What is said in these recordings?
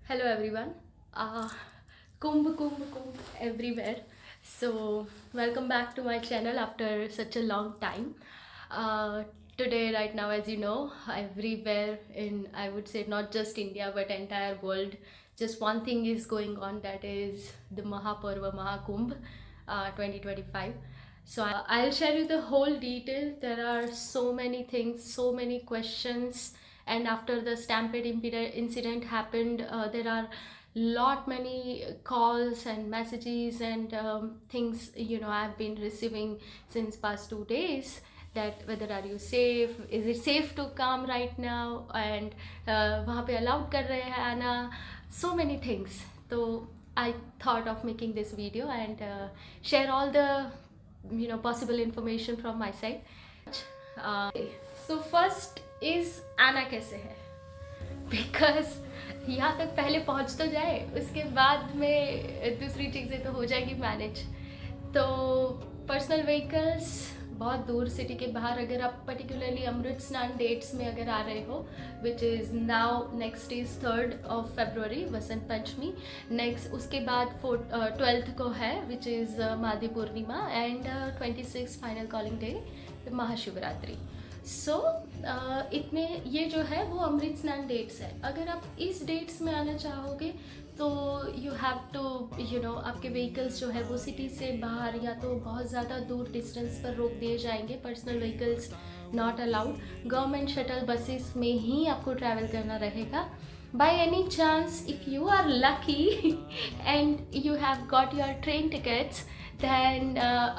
Hello everyone. Kumbh everywhere. So welcome back to my channel after such a long time. Uh, Today, right now, as you know, everywhere in, I would say, not just India but entire world, just one thing is going on, that is the Mahaparva Mahakumbh 2025. So I'll share you the whole detail. There are so many things, so many questions, and after the stampede incident happened, there are lot many calls and messages and things, I've been receiving since past 2 days, that whether are you safe, is it safe to come right now, and वहाँ पे allowed कर रहे हैं आना, so many things. So I thought of making this video and share all the possible information from my side. So first is आना कैसे है, because यहाँ तक पहले पहुँच तो जाए, उसके बाद में दूसरी चीज़ें तो हो जाएगी मैनेज. तो पर्सनल व्हीकल्स बहुत दूर सिटी के बाहर, अगर आप पर्टिकुलरली अमृत स्नान डेट्स में अगर आ रहे हो, which is now next is 3rd of February Vasant Panchami, next उसके बाद 12th को है which is Maghi Purnima, and 26 final calling day Mahashivratri. So इतने ये जो है वो अमृत स्नान डेट्स है. अगर आप इस डेट्स में आना चाहोगे तो यू हैव टू आपके व्हीकल्स जो है वो सिटी से बाहर या तो बहुत ज़्यादा दूर डिस्टेंस पर रोक दिए जाएंगे. Personal vehicles not allowed. Government shuttle buses में ही आपको ट्रैवल करना रहेगा. By any chance, if you are lucky and you have got your train tickets, then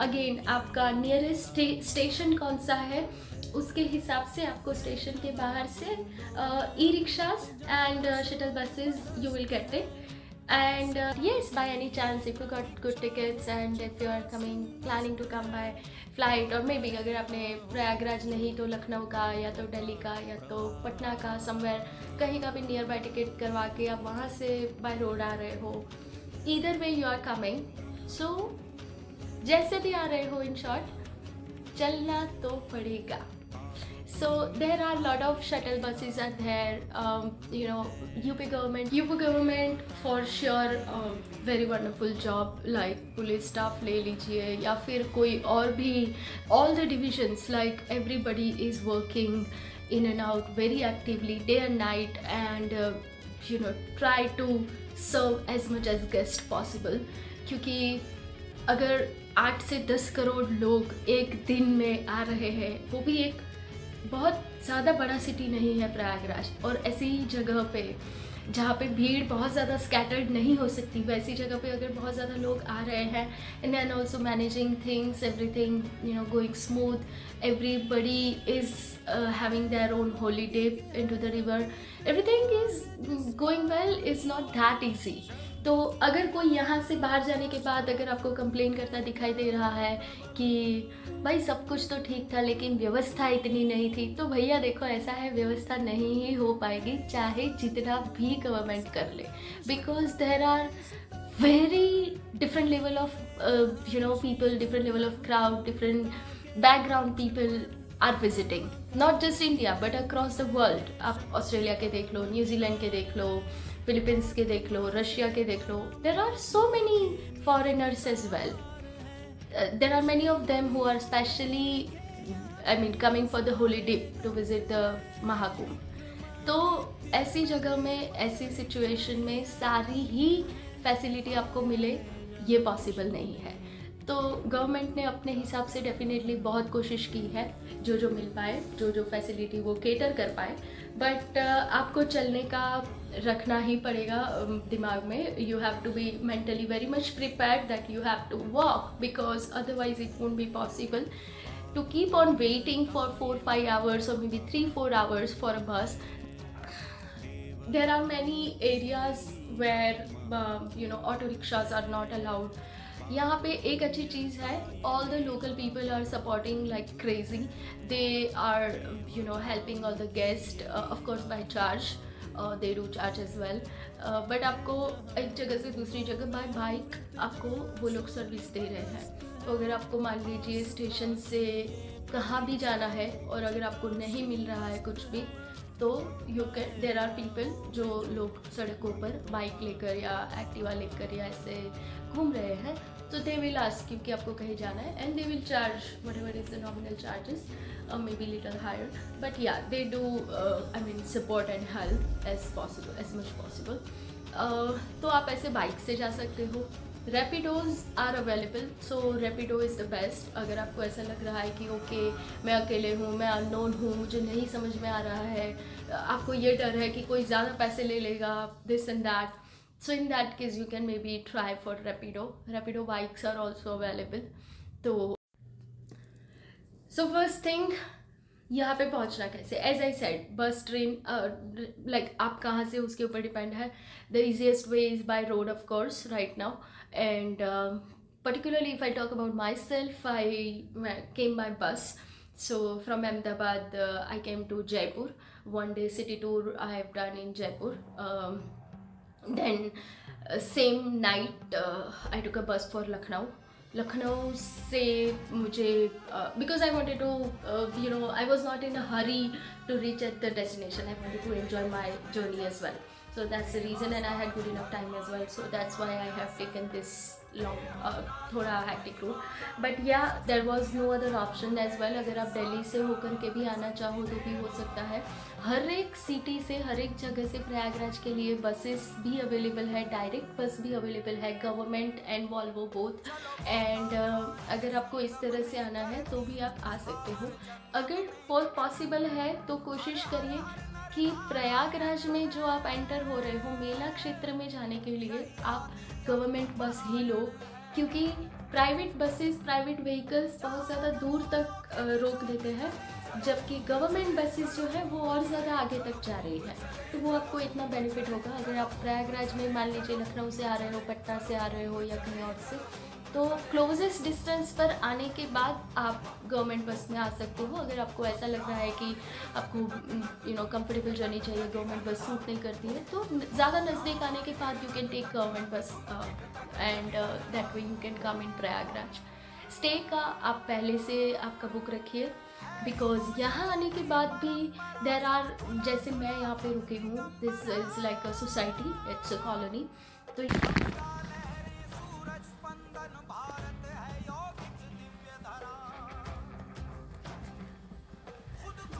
again आपका नियरेस्ट स्टेशन कौन सा है उसके हिसाब से आपको स्टेशन के बाहर से e rickshaws and shuttle buses you will get it. And yes, by any chance, if you got good tickets and if you are planning to come by flight, or maybe अगर आपने प्रयागराज नहीं तो लखनऊ का या तो दिल्ली का या तो पटना का somewhere कहीं का भी नियर बाय टिकट करवा के आप वहाँ से बाय रोड आ रहे हो, either way you are coming. So जैसे भी आ रहे हो, in short चलना तो पड़ेगा. So there are a lot of shuttle buses are there. UP government for sure very wonderful job, like police staff ले लीजिए या फिर कोई और भी, all the divisions, like everybody is working in and out very actively day and night, and try to serve as much as guest possible. क्योंकि अगर 8 से 10 करोड़ लोग एक दिन में आ रहे हैं, वो भी एक बहुत ज़्यादा बड़ा सिटी नहीं है प्रयागराज, और ऐसी जगह पे जहाँ पे भीड़ बहुत ज़्यादा स्कैटर्ड नहीं हो सकती, वैसी जगह पे अगर बहुत ज़्यादा लोग आ रहे हैं, and then also managing things, everything going smooth, everybody is having their own holiday into the river, everything is going well, is not that easy. तो अगर कोई यहाँ से बाहर जाने के बाद अगर आपको कंप्लेन करता दिखाई दे रहा है कि भाई सब कुछ तो ठीक था लेकिन व्यवस्था इतनी नहीं थी, तो भैया देखो ऐसा है, व्यवस्था नहीं ही हो पाएगी चाहे जितना भी गवर्नमेंट कर ले, because there are very different level of people, different level of crowd, different background people are visiting, not just India but across the world. आप ऑस्ट्रेलिया के देख लो, न्यूजीलैंड के देख लो, फिलीपींस के देख लो, रशिया के देख लो. there are so many foreigners as well. There are many of them who are specially coming for the holy dip to visit the Mahakumbh. तो ऐसी जगह में, ऐसी सिचुएशन में सारी ही फैसिलिटी आपको मिले, ये पॉसिबल नहीं है. तो गवर्नमेंट ने अपने हिसाब से डेफिनेटली बहुत कोशिश की है, जो जो मिल पाए, जो जो फैसिलिटी वो केटर कर पाए, बट आपको चलने का रखना ही पड़ेगा दिमाग में. You have to be mentally very much prepared that you have to walk, because otherwise it won't be possible to keep on waiting for 4-5 hours or maybe 3-4 hours for a bus. There are many areas where auto rickshaws are not allowed. यहाँ पे एक अच्छी चीज़ है, all the local people are supporting like crazy. They are helping all the guests, of course by charge. They do charge as well. But आपको एक जगह से दूसरी जगह बाय बाइक आपको वो लोग सर्विस दे रहे हैं. तो अगर आपको मान लीजिए स्टेशन से कहाँ भी जाना है और अगर आपको नहीं मिल रहा है कुछ भी, तो you can, there are people जो लोग सड़कों पर बाइक लेकर या एक्टिवा लेकर या ऐसे घूम रहे हैं, तो दे विल आस्क यू कि आपको कहीं जाना है, and they will charge whatever is the nominal charges, maybe little higher, but yeah, they do I mean support and help as possible, as much possible. तो आप ऐसे बाइक से जा सकते हो. Rapidos are available, so Rapido is the best. अगर आपको ऐसा लग रहा है कि ओके मैं अकेले हूँ, मैं अननोन हूँ, मुझे नहीं समझ में आ रहा है, आपको ये डर है कि कोई ज़्यादा पैसे ले लेगा, this and that, so in that case you can maybe try for Rapido bikes are also available. So first thing, यहाँ पे पहुँचना कैसे, as I said bus train like आप कहाँ से उसके ऊपर डिपेंड है. The easiest way is by road of course right now, and particularly if I talk about myself, I came by bus. So from Ahmedabad I came to Jaipur. One day city tour I have done in Jaipur. Then same night I took a bus for Lucknow. Lucknow से मुझे because I wanted to I was not in a hurry to reach at the destination. I wanted to enjoy my journey as well. So that's the reason, and I had good enough time as well. So that's why I have taken this long थोड़ा hectic route. But yeah, there was no other option as well. अगर आप दिल्ली से होकर के भी आना चाहो तो भी हो सकता है. हर एक सिटी से, हर एक जगह से प्रयागराज के लिए बसेस भी अवेलेबल है, डायरेक्ट बस भी अवेलेबल है, government and Volvo both. And अगर आपको इस तरह से आना है तो भी आप आ सकते हो. अगर पॉसिबल है तो कोशिश करिए कि प्रयागराज में जो आप एंटर हो रहे हो मेला क्षेत्र में जाने के लिए आप गवर्नमेंट बस ही लो, क्योंकि प्राइवेट बसेस, प्राइवेट व्हीकल्स बहुत ज़्यादा दूर तक रोक देते हैं, जबकि गवर्नमेंट बसेस जो है वो और ज़्यादा आगे तक जा रही है. तो वो आपको इतना बेनिफिट होगा. अगर आप प्रयागराज में मान लीजिए लखनऊ से आ रहे हो, पटना से आ रहे हो या कहीं और से, तो क्लोजेस्ट डिस्टेंस पर आने के बाद आप गवर्नमेंट बस में आ सकते हो. अगर आपको ऐसा लग रहा है कि आपको कंफर्टेबल जर्नी चाहिए, गवर्नमेंट बस सूट नहीं करती है, तो ज़्यादा नज़दीक आने के बाद यू कैन टेक गवर्नमेंट बस and that way you can come in Prayagraj. Stay का आप पहले से आपका बुक रखिए, बिकॉज यहाँ आने के बाद भी देर आर, जैसे मैं यहाँ पे रुकी हूँ, this is like a society, it's a colony. तो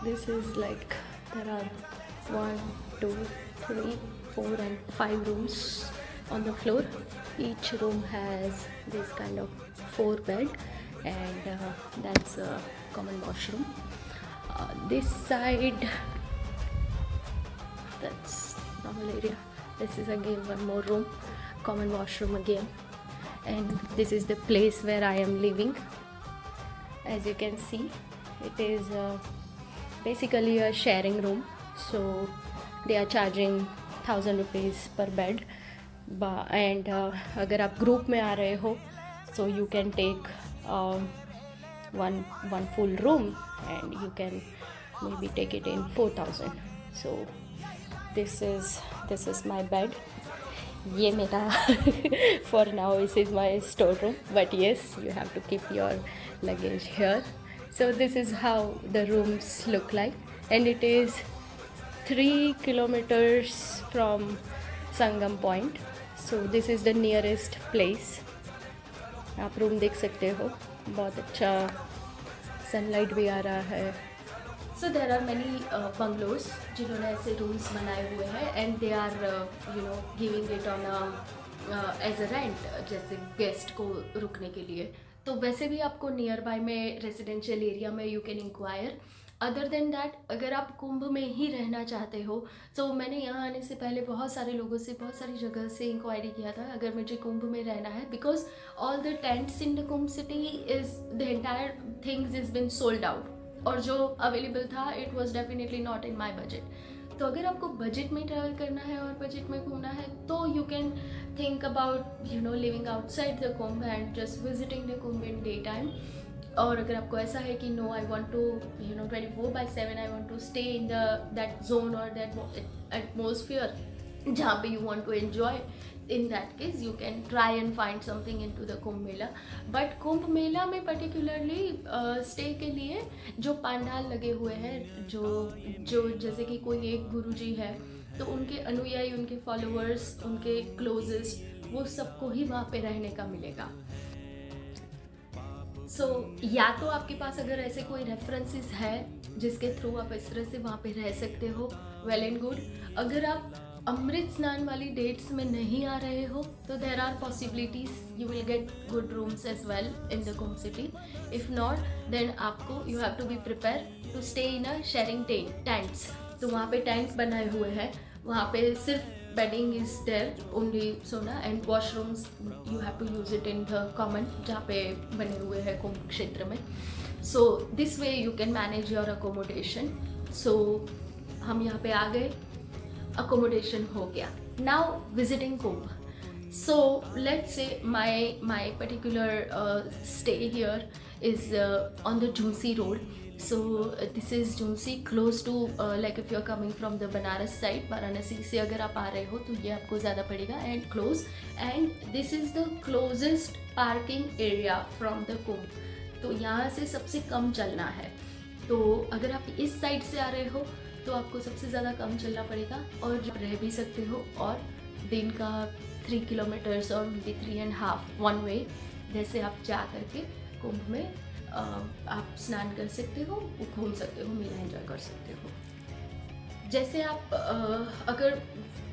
this is like there are 1, 2, 3, 4 and 5 rooms on the floor. Each room has this kind of 4 bed, and that's a common washroom. This side, that's normal area. This is again one more room, common washroom again, and this is the place where I am living. As you can see, it is basically a sharing room, so they are charging 1000 rupees per bed. And अगर आप group में आ रहे हो, so you can take one full room and you can maybe take it in 4000. So this is my bed. ये मेरा for now this is my storeroom, but yes, you have to keep your luggage here. So this is how the rooms look like, and it is 3 kilometers from Sangam Point. So this is the nearest place. आप room देख सकते हो, बहुत अच्छा sunlight भी आ रहा है. So there are many bungalows जिन्होंने ऐसे रूम्स बनाए हुए हैं, and they are giving it on as a rent, जैसे गेस्ट को रुकने के लिए. तो वैसे भी आपको नियर बाय में रेजिडेंशियल एरिया में you can inquire. Other than that, अगर आप कुंभ में ही रहना चाहते हो, तो मैंने यहाँ आने से पहले बहुत सारे लोगों से, बहुत सारी जगह से इंक्वायरी किया था अगर मुझे कुंभ में रहना है, because all the tents in the Kumbh city is the entire things is been sold out, और जो अवेलेबल था it was definitely not in my budget. तो अगर आपको बजट में ट्रैवल करना है और बजट में घूमना है, तो you can think about living outside the Kumbh and just visiting the Kumbh in day time. और अगर आपको ऐसा है कि no, I want to 24/7 I want to stay in that zone और दैट एटमॉस्फियर, जहाँ पे you want to enjoy, in that case you can try and find something into the Kumbh Mela. But Kumbh Mela में particularly stay के लिए जो पंडाल लगे हुए हैं, जो जैसे कि कोई एक गुरुजी है तो उनके अनुयायी, उनके फॉलोअर्स, उनके क्लोजेस्ट, वो सबको ही वहाँ पे रहने का मिलेगा. या तो आपके पास अगर ऐसे कोई रेफरेंसेस है जिसके थ्रू आप इस तरह से वहाँ पे रह सकते हो, वेल एंड गुड. अगर आप अमृत स्नान वाली डेट्स में नहीं आ रहे हो तो there are possibilities, you will get good rooms as well in the Kumbh city. If not then आपको you have to be prepare to stay in a sharing tents. तो वहाँ पे टेंट बनाए हुए हैं, वहाँ पे सिर्फ बेडिंग इज देयर ओनली सोना, and washrooms you have to use it in the common जहाँ पे बने हुए हैं कुंभ क्षेत्र में. So this way you can manage your accommodation. So हम यहाँ पे आ गए, accommodation हो गया. Now visiting Kumbh. So let's say my particular stay here is on the Jhansi road. So this is Jhansi, close to like if you're coming from the Banaras side, Varanasi से अगर आप आ रहे हो तो ये आपको ज़्यादा पड़ेगा, and close, and this is the closest parking area from the Kumbh. तो यहाँ से सबसे कम चलना है. तो अगर आप इस साइड से आ रहे हो तो आपको सबसे ज़्यादा कम चलना पड़ेगा, और रह भी सकते हो, और दिन का 3 किलोमीटर्स और मे बी 3.5 वन वे, जैसे आप जा करके कुंभ में आप स्नान कर सकते हो, घूम सकते हो, मेला एंजॉय कर सकते हो. जैसे आप अगर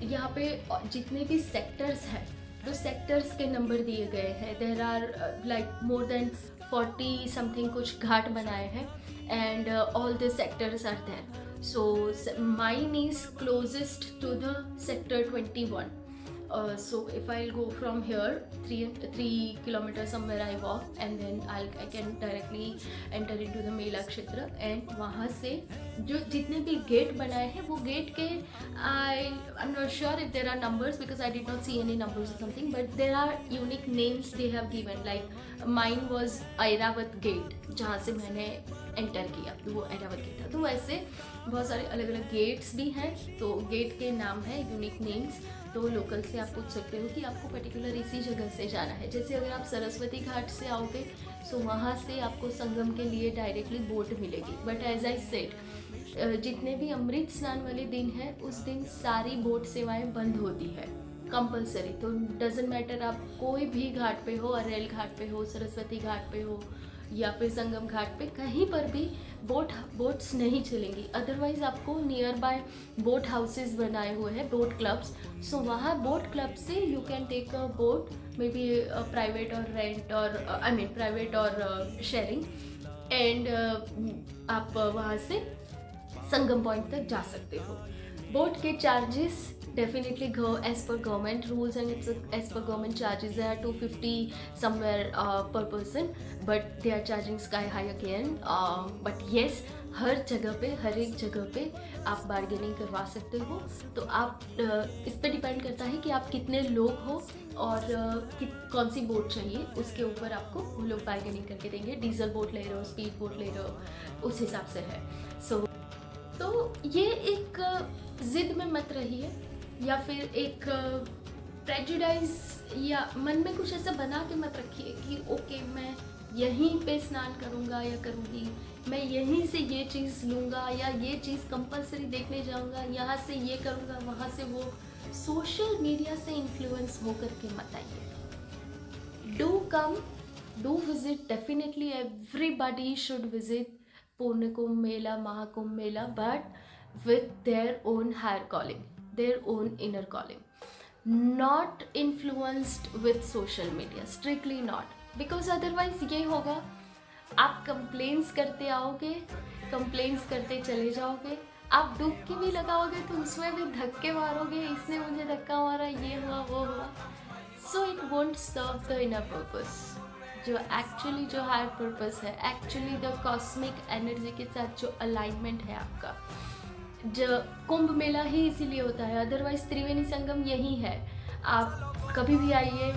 यहाँ पे जितने भी सेक्टर्स हैं तो सेक्टर्स के नंबर दिए गए हैं. There are like more than 40 something कुछ घाट बनाए हैं, and all the sectors are there. So mine is closest to the sector 21. So if I'll go from here 3 kilometers somewhere I walk, and then I can directly enter into the मेला क्षेत्र. and वहाँ से जो जितने भी gate बनाए हैं वो gate के I'm not sure if there are numbers because I did not see any numbers or something, but there are unique names they have given. Like mine was Airavat gate, जहाँ से मैंने enter किया तो वो Airavat gate था. तो वैसे बहुत सारे अलग अलग गेट्स भी हैं, तो गेट के नाम है यूनिक नेम्स. तो लोकल से आप पूछ सकते हो कि आपको पर्टिकुलर इसी जगह से जाना है. जैसे अगर आप सरस्वती घाट से आओगे तो वहाँ से आपको संगम के लिए डायरेक्टली बोट मिलेगी. बट एज आई सेड, जितने भी अमृत स्नान वाले दिन है उस दिन सारी बोट सेवाएं बंद होती है कंपलसरी. तो डजेंट मैटर आप कोई भी घाट पे हो, अरेल घाट पे हो, सरस्वती घाट पे हो या फिर संगम घाट पे, कहीं पर भी बोट्स नहीं चलेंगी. अदरवाइज आपको नियर बाय बोट हाउसेस बनाए हुए हैं, बोट क्लब्स. सो वहाँ बोट क्लब से you can take a boat, maybe private और रेंट, और आई मीन प्राइवेट और शेयरिंग, एंड आप वहाँ से संगम पॉइंट तक जा सकते हो. बोट के charges definitely go as per government rules, and it's as per government charges. They are 250 somewhere per person, but they are charging sky high again. But yes, हर जगह पे, हर एक जगह पे आप बार्गेनिंग करवा सकते हो. तो आप इस पे डिपेंड करता है कि आप कितने लोग हो और कौन सी बोट चाहिए, उसके ऊपर आपको वो लोग बार्गेनिंग करके देंगे. डीजल बोट ले रहे हो, स्पीड बोट ले रहे हो, उस हिसाब से है. तो ये एक ज़िद में मत रहिए, या फिर एक प्रेजुडाइज या मन में कुछ ऐसा बना के मत रखिए कि ओके मैं यहीं पे स्नान करूँगा या करूँगी, मैं यहीं से ये चीज़ लूँगा या ये चीज़ कंपलसरी देखने जाऊँगा, यहाँ से ये करूँगा, वहाँ से वो. सोशल मीडिया से इन्फ्लुएंस होकर के मत आइए. Do come, do visit, definitely everybody should visit Purna Kumbh Mela, Mahakumbh Mela, but with their own higher calling, their own inner calling, not influenced with social media, strictly not, because otherwise ये होगा, आप complaints करते आओगे, complaints करते चले जाओगे, आप डुबकी भी लगाओगे तो उसमें भी धक्के मारोगे, इसने मुझे धक्का मारा, ये हुआ वो हुआ. so it won't serve the inner purpose, जो एक्चुअली जो हायर पर्पस है, एक्चुअली द कॉस्मिक एनर्जी के साथ जो अलाइनमेंट है आपका. जो कुंभ मेला ही इसीलिए होता है, अदरवाइज त्रिवेणी संगम यही है. आप कभी भी आइए,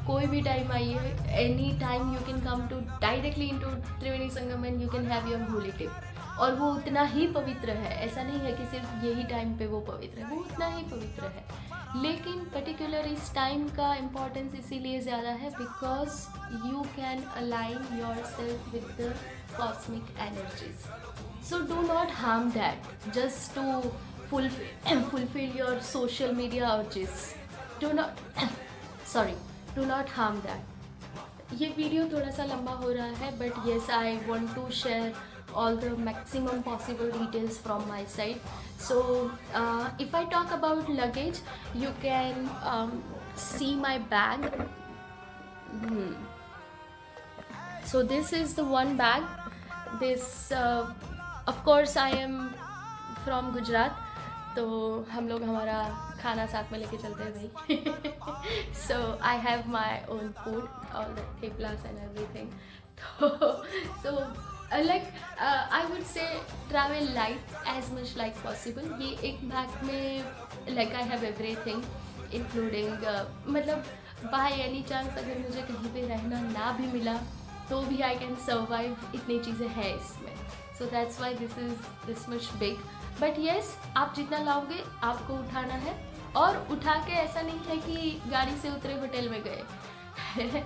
कोई भी टाइम आइए, any time you can come to directly into Triveni Sangam and you can have your holy dip. और वो उतना ही पवित्र है, ऐसा नहीं है कि सिर्फ यही टाइम पे वो पवित्र है, वो उतना ही पवित्र है. लेकिन पर्टिकुलर इस टाइम का इम्पोर्टेंस इसीलिए ज़्यादा है because you can align your self with the cosmic energies. So do not harm that just to fulfill your social media urges. Do not do not harm that. ये video थोड़ा सा लंबा हो रहा है but yes, I want to share all the maximum possible details from my side. So if I talk about luggage, you can see my bag. So this is the one bag. This of course I am from Gujarat, तो हम लोग हमारा खाना साथ में लेके चलते हैं भाई. So I have my own food, all the theplas and everything. So I would say travel light as much like possible. ये एक बैग में like I have everything including मतलब by any chance अगर मुझे कहीं पे रहना ना भी मिला तो भी I can survive. इतनी चीज़ें हैं इसमें. So that's why this is this much big. But yes, आप जितना लाओगे आपको उठाना है, और उठा के ऐसा नहीं है कि गाड़ी से उतरे होटल में गए.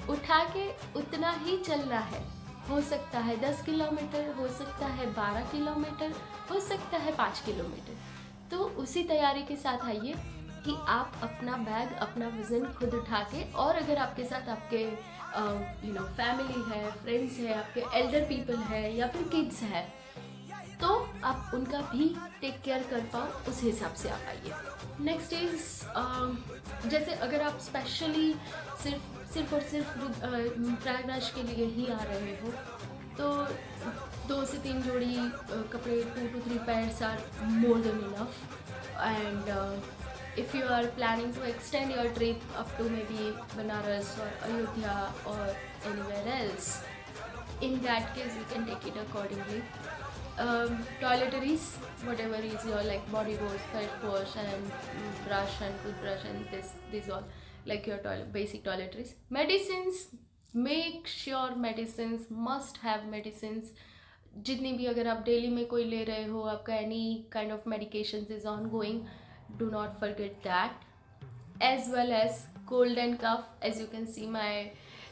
उठा के उतना ही चलना है. हो सकता है 10 किलोमीटर, हो सकता है 12 किलोमीटर, हो सकता है 5 किलोमीटर. तो उसी तैयारी के साथ आइए कि आप अपना बैग, अपना वज़न खुद उठा के, और अगर आपके साथ आपके फैमिली है, फ्रेंड्स है, आपके एल्डर पीपल है या फिर किड्स है, तो आप उनका भी टेक केयर कर पाओ, उस हिसाब से आप आइए. नेक्स्ट इज़ जैसे अगर आप स्पेशली सिर्फ और सिर्फ प्रयागराज के लिए ही आ रहे हो तो 2 से 3 जोड़ी कपड़े, 2 to 3 pairs are more than enough. And if you are planning to extend your trip up to maybe Banaras or Ayodhya or anywhere else, in that case you can take it accordingly. Toiletries, whatever is your like body wash, face wash and brush and toothbrush and this all like your basic toiletries. Medicines, make sure medicines, must have medicines. जितनी भी अगर आप daily में कोई ले रहे हो, आपका any kind of medications is ongoing, do not forget that. As well as cold and cough. As you can see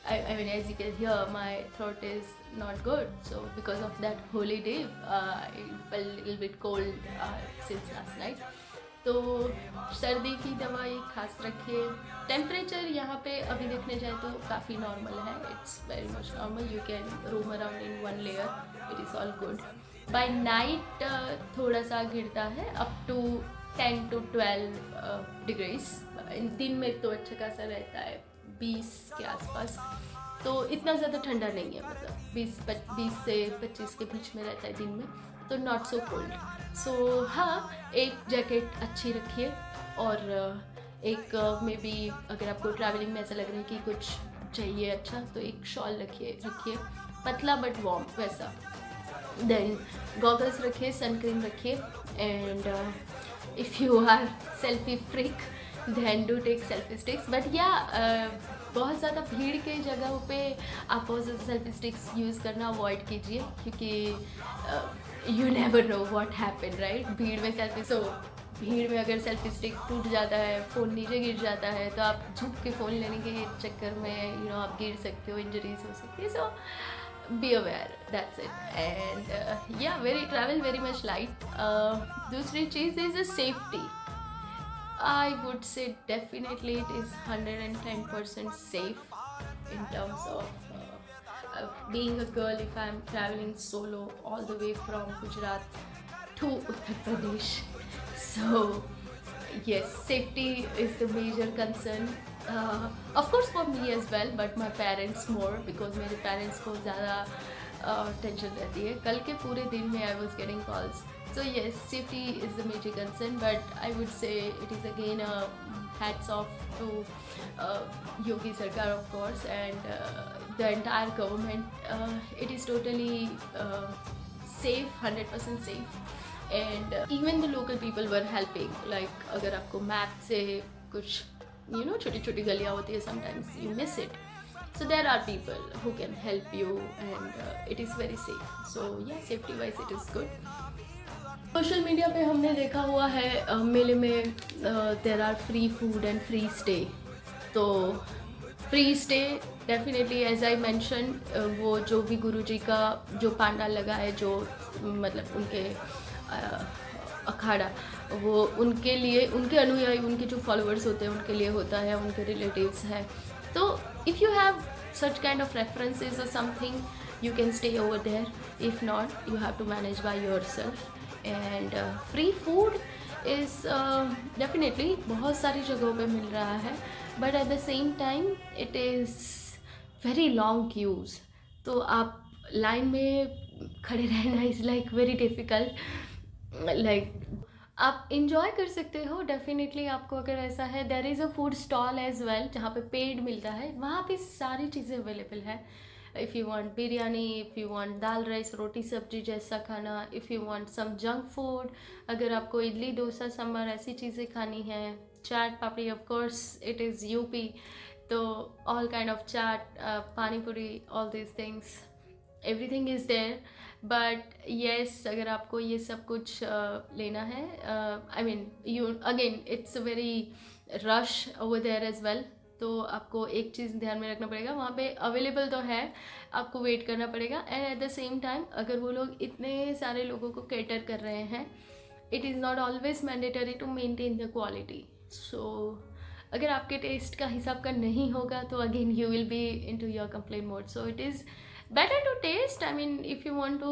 I mean as you can hear, my throat is not good, so because of that holiday I felt a little bit cold since last night. तो सर्दी की दवाई खास रखिए. Temperature यहाँ पे अभी देखने जाए तो काफ़ी नॉर्मल है. It's very much normal. You can roam around in 1 layer. It is all good. By night थोड़ा सा गिरता है अप टू 10 to 12 डिग्रीज. दिन में तो अच्छा खासा रहता है 20 के आसपास. तो इतना ज़्यादा ठंडा नहीं है, मतलब 20 से 25 के बीच में रहता है दिन में, तो नॉट सो कोल्ड. सो हाँ, एक जैकेट अच्छी रखिए, और एक मे बी अगर आपको ट्रैवलिंग में ऐसा लग रहा है कि कुछ चाहिए अच्छा, तो एक शॉल रखिए पतला बट वार्म वैसा. देन गॉगल्स रखिए, सनक्रीम रखिए. And if you are selfie freak then do take selfie sticks. But yeah, बहुत ज़्यादा भीड़ के जगहों पे आप बहुत ज़्यादा सेल्फी स्टिक्स यूज़ करना अवॉइड कीजिए, क्योंकि you never know what happen, right. भीड़ में भीड़ में अगर सेल्फी स्टिक टूट जाता है, फ़ोन नीचे गिर जाता है, तो आप झुक के फ़ोन लेने के चक्कर में आप गिर सकते हो, इंजरीज हो सकती है. सो be aware, that's it. And yeah, travel very much light. दूसरी चीज़ is a safety. I would say definitely it is 110% safe in terms of being a girl. If I'm traveling solo all the way from Gujarat to Uttar Pradesh, so yes, safety is the major concern. Of course for me as well, but my parents more, because मेरे parents को ज़्यादा tension रहती है. कल के पूरे दिन में I was getting calls. So yes, safety is the major concern, but I would say it is again hats off to Yogi Sarkar, of course, and the entire government. It is totally safe, 100% safe, and even the local people were helping. Like अगर आपको map से कुछ छोटी छोटी गलियाँ होती है, sometimes you miss it, so there are people who can help you, and it is very safe. So yeah, safety wise it is good. Social media पे हमने देखा हुआ है मेले में there are free food and free stay. तो free stay definitely as I mention, वो जो भी गुरुजी का जो पांडाल लगा है, जो मतलब उनके अखाड़ा, वो उनके लिए, उनके अनुयायी, उनके जो फॉलोअर्स होते हैं उनके लिए होता है, उनके रिलेटिव्स है. तो if you have such kind of references or something, you can stay over there. If not, you have to manage by yourself. And free food is definitely बहुत सारी जगहों पे मिल रहा है, but at the same time it is very long queues. तो आप line में खड़े रहना is like very difficult. Like आप इंजॉय कर सकते हो डेफिनेटली. आपको अगर ऐसा है, there is a food stall as well जहाँ पे पेड मिलता है, वहाँ पे सारी चीज़ें अवेलेबल है. If you want biryani, if you want dal rice roti sabzi जैसा खाना, if you want some junk food, अगर आपको इडली डोसा सांभर ऐसी चीज़ें खानी है, chaat papdi, of course it is UP, तो all kind of chaat, pani puri, all this things, everything is there. But yes, अगर आपको ये सब कुछ लेना है, I mean you again it's a very rush over there as well. तो आपको एक चीज़ ध्यान में रखना पड़ेगा, वहाँ पे अवेलेबल तो है, आपको वेट करना पड़ेगा. And at the same time अगर वो लोग इतने सारे लोगों को कैटर कर रहे हैं, it is not always mandatory to maintain the quality. So अगर आपके टेस्ट का हिसाब का नहीं होगा तो again you will be in to your complain mode. So it is better to taste. I mean, if you want to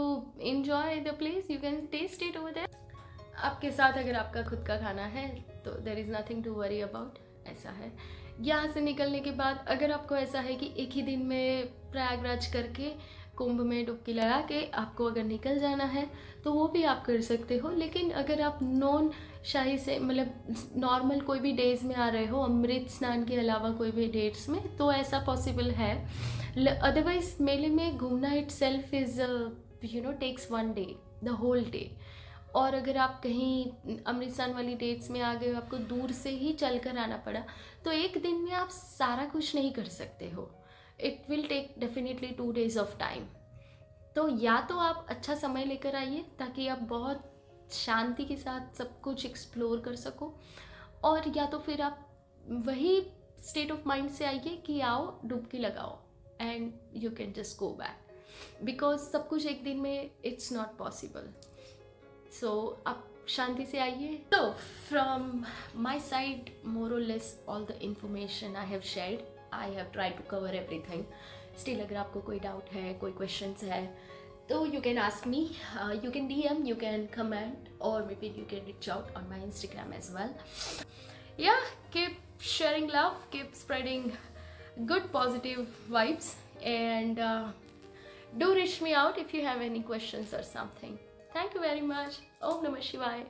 enjoy the place, you can taste it over there. आपके साथ अगर आपका खुद का खाना है तो there is nothing to worry about. ऐसा है. यहाँ से निकलने के बाद अगर आपको ऐसा है कि एक ही दिन में प्रयागराज करके कुंभ में डुबकी लगा के आपको अगर निकल जाना है तो वो भी आप कर सकते हो. लेकिन अगर आप नॉन शाही से, मतलब नॉर्मल कोई भी डेज़ में आ रहे हो, अमृत स्नान के अलावा कोई भी डेट्स में, तो ऐसा पॉसिबल है. अदरवाइज मेले में घूमना itself is takes one day, the whole day. और अगर आप कहीं अमृतसर वाली डेट्स में आ गए हो, आपको दूर से ही चल कर आना पड़ा, तो एक दिन में आप सारा कुछ नहीं कर सकते हो. It will take definitely 2 days of time. तो या तो आप अच्छा समय लेकर आइए ताकि आप बहुत शांति के साथ सब कुछ एक्सप्लोर कर सको, और या तो फिर आप वही स्टेट ऑफ माइंड से आइए कि आओ डुबकी लगाओ and you can just go back, because सब कुछ एक दिन में इट्स नॉट पॉसिबल. सो आप शांति से आइए. तो from my side more or less all the information I have shared. I have try to cover everything. Still अगर आपको कोई डाउट है, कोई क्वेश्चंस है, तो you can ask me, you can DM, you can comment, or maybe you can reach out on my Instagram as well. Yeah, keep sharing love, keep spreading good positive vibes, and do reach me out if you have any questions or something. Thank you very much. Om Namah Shivaya.